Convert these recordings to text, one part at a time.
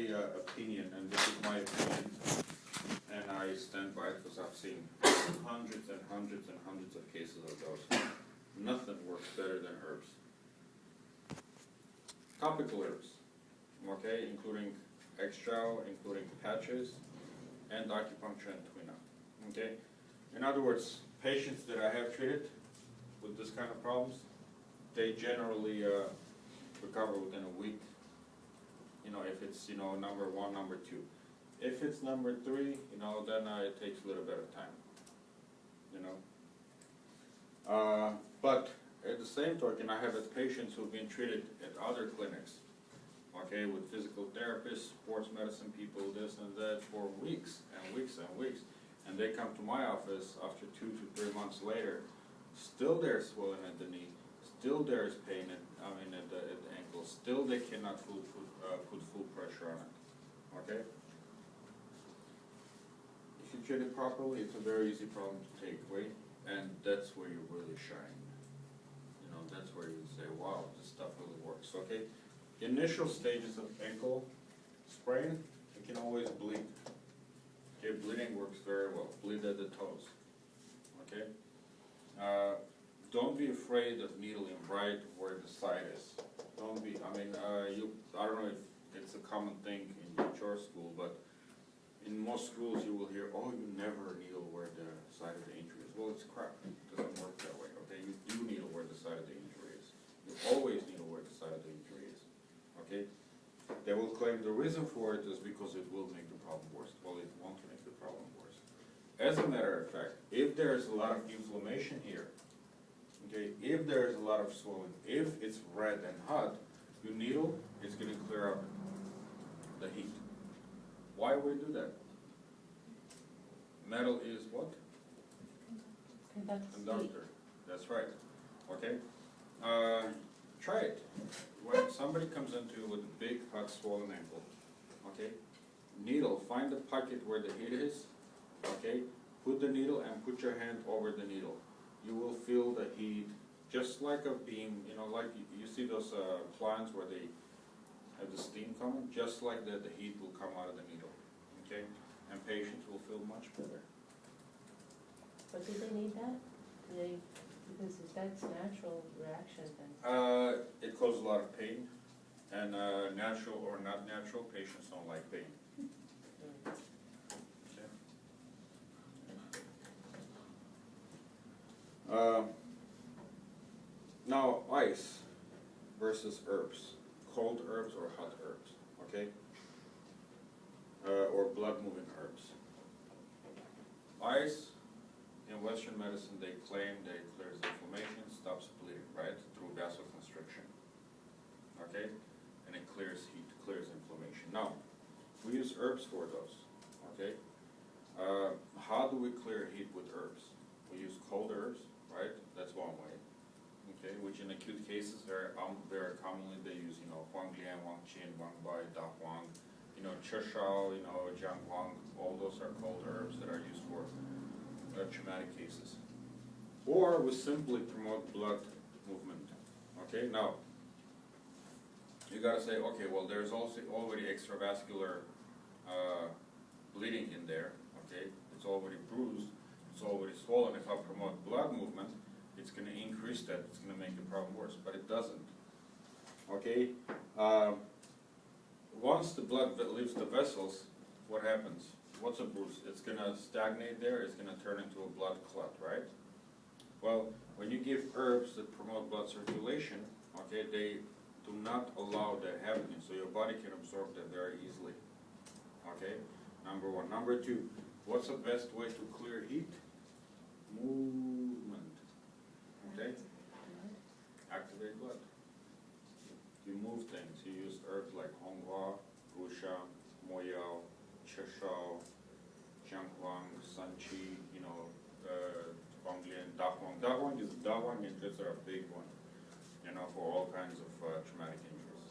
opinion, and this is my opinion, and I stand by it because I've seen hundreds and hundreds and hundreds of cases of those. Nothing works better than herbs. Topical herbs, okay, including extra, including patches, and acupuncture and TUINA. Okay, in other words, patients that I have treated with this kind of problems, they generally recover within a week. You know, if it's, you know, number 1, number 2. If it's number 3, you know, then it takes a little bit of time. You know, but at the same token, I have had patients who've been treated at other clinics, okay, with physical therapists, sports medicine people, this and that, for weeks and weeks and weeks, and they come to my office after 2 to 3 months later. Still there's swelling at the knee, still there's pain at the ankle, still they cannot put full pressure on it, okay? If you treat it properly, it's a very easy problem to take away, and that's where you really shine. You know, that's where you say, wow, this stuff really works, okay? Initial stages of ankle sprain, it can always bleed. Okay, bleeding works very well. Bleed at the toes, okay? Don't be afraid of needle in right where the site is. Don't be, I mean, I don't know if it's a common thing in your school, but in most schools you will hear, oh, you never needle where the site of the injury is. Well, it's crap. It doesn't work that way, okay? You do needle where the site of the injury is. You always needle where the site of the injury is, okay? They will claim the reason for it is because it will make the problem worse. Well, it won't make the problem worse. As a matter of fact, if there is a lot of inflammation here, okay, if there is a lot of swelling, if it's red and hot, you needle, it's going to clear up the heat. Why would we do that? Metal is what? Conductor. That's right. Okay. Try it. When somebody comes into you with a big, hot, swollen ankle, okay, needle, find the pocket where the heat is, okay, put the needle and put your hand over the needle. You will feel the heat, just like a beam, you know, like you see those plants where they have the steam coming, just like that, the heat will come out of the needle, okay, and patients will feel much better. But do they need that? Do they, because if that's natural reaction, then... It causes a lot of pain, and natural or not natural, patients don't like pain. Okay. Now, ice versus herbs, cold herbs or hot herbs, okay? Or blood-moving herbs. Ice, in Western medicine, they claim that it clears inflammation, stops bleeding, right, through vasoconstriction, okay? And it clears heat, clears inflammation. Now, we use herbs for those, okay? How do we clear heat with herbs? We use cold herbs, right? That's one way, okay? Which in acute cases, very commonly they use, you know, Huang Lian, Wang Qin, Wang Bai, Da Huang, you know, Cheshao, you know, Jiang Huang. All those are cold herbs that are used for traumatic cases. Or we simply promote blood movement, okay? Now, you gotta say, okay, well, there's also already extravascular bleeding in there, okay? It's already bruised, it's already swollen. If I promote blood movement, it's gonna increase that, it's gonna make the problem worse, but it doesn't, okay? Once the blood leaves the vessels, what happens? What's a bruise? It's gonna stagnate there, it's gonna turn into a blood clot, right? Well, when you give herbs that promote blood circulation, okay, they do not allow that happening, so your body can absorb that very easily, okay? Number one. Number two, what's the best way to clear heat? Movement, okay? Activate blood. You move things, you use herbs like Honghua, Gusha, Moyao, Cheshao, Jianghuang, Sanqi, you know, Huanglian, Dahuang. Dahuang injuries are a big one, you know, for all kinds of traumatic injuries,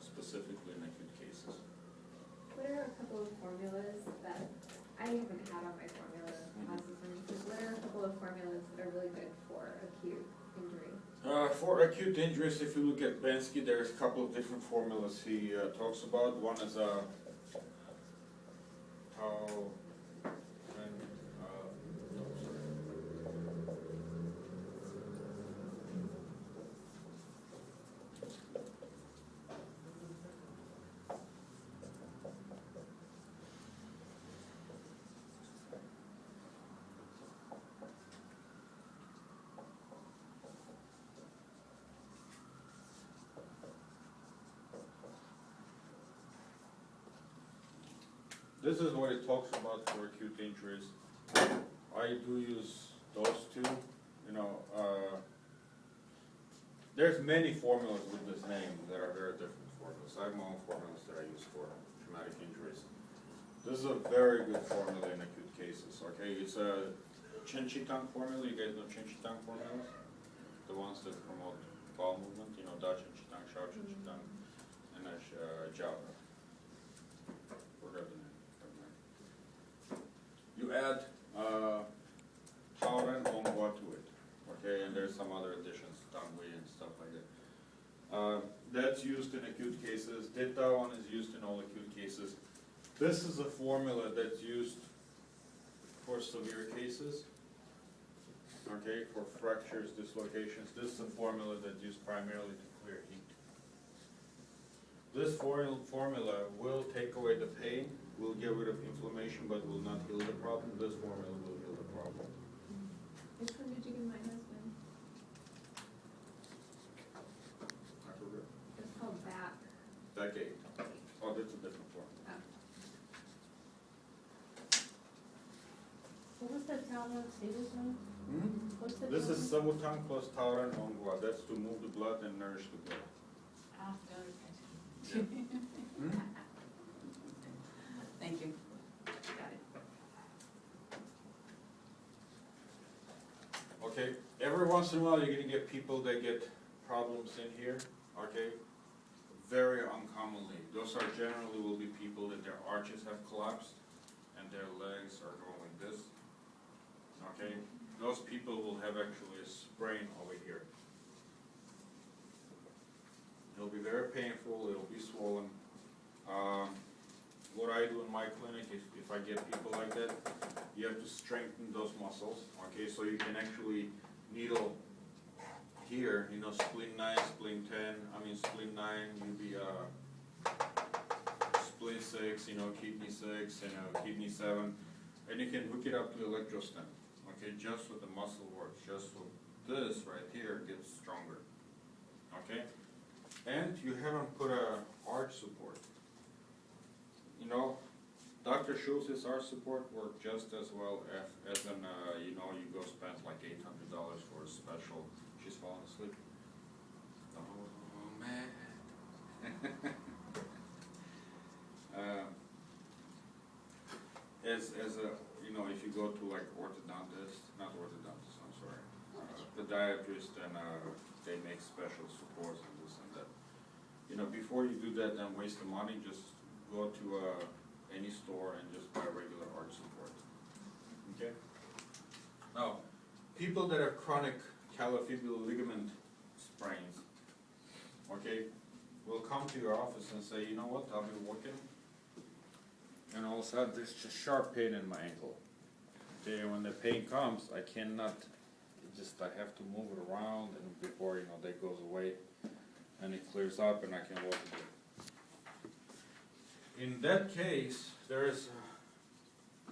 specifically in acute cases. What are a couple of formulas that I haven't had on my formula classes or anything? What are a couple of formulas that are really good for acute injury? For acute injuries, if you look at Bensky, there's a couple of different formulas he talks about. One is tau and no, sorry. This is what it talks about for acute injuries. I do use those two, you know. There's many formulas with this name that are very different formulas. I have my own formulas that I use for traumatic injuries. This is a very good formula in acute cases, okay? It's a Chin-Chi-Tang formula. You guys know Chin-Chi-Tang formulas? The ones that promote bowel movement, you know, Da Chin-Chi-Tang, Shao Chin-Chi-Tang, and Jiao. Forgot the name. You add Taoren Ongwa to it, okay, and there's some other additions, Tangwei and stuff like that. That's used in acute cases. TUINA1 is used in all acute cases. This is a formula that's used for severe cases, okay, for fractures, dislocations. This is a formula that's used primarily to clear heat. This formula will take away the pain, will get rid of inflammation, but will not heal the problem. This formula will heal the problem. Which one did you give my husband? I forgot. It's called back. Decade. Oh, that's a different formula. Oh. What was that town on Cedars one? What's the This town? is Sabutang plus Taoren Ongwa. That's to move the blood and nourish the blood. Ah, okay. Hmm? Thank you. Got it. Okay, every once in a while you're gonna get people that get problems in here, okay? Very uncommonly. Those are generally will be people that their arches have collapsed and their legs are going like this, okay? Those people will have actually a sprain over here. It'll be very painful, it'll be swollen. What I do in my clinic, if I get people like that, you have to strengthen those muscles, okay? So you can actually needle here, you know, spleen 9, spleen 10, spleen 9, spleen 6, you know, kidney 6, you know, kidney 7, and you can hook it up to the electrostim, okay, just so the muscle works, just so this right here gets stronger, okay? And you haven't put a arch support. You know, Dr. Schultz's arch support worked just as well as an, you know, you go spend like $800 for a special. She's falling asleep. Oh man. As a, you know, if you go to like orthodontist, not orthodontist, I'm sorry, podiatrist, and they make special supports and this and that. You know, before you do that and waste the money, just go to any store and just buy regular arch support. Okay? Now, people that have chronic callofibular ligament sprains, okay, will come to your office and say, you know what, I'll be working, and all of a sudden there's just sharp pain in my ankle. Okay, when the pain comes, I cannot, I have to move it around, and before, you know, that goes away, and it clears up, and I can walk again. In that case, there is a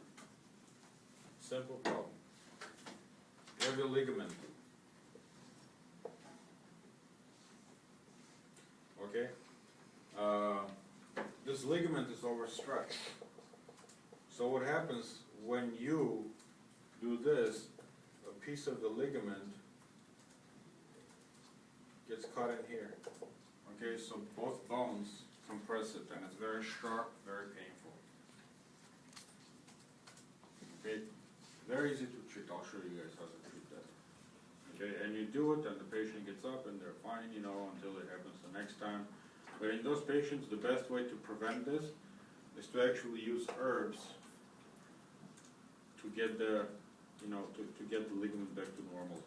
simple problem. You have your ligament. Okay? This ligament is overstretched. So what happens when you do this, a piece of the ligament gets caught in here. Okay, so both bones compress it, and it's very sharp, very painful. Okay, very easy to treat. I'll show you guys how to treat that. Okay, and you do it, and the patient gets up, and they're fine, you know, until it happens the next time. But in those patients, the best way to prevent this is to actually use herbs to get the, you know, to get the ligament back to normal.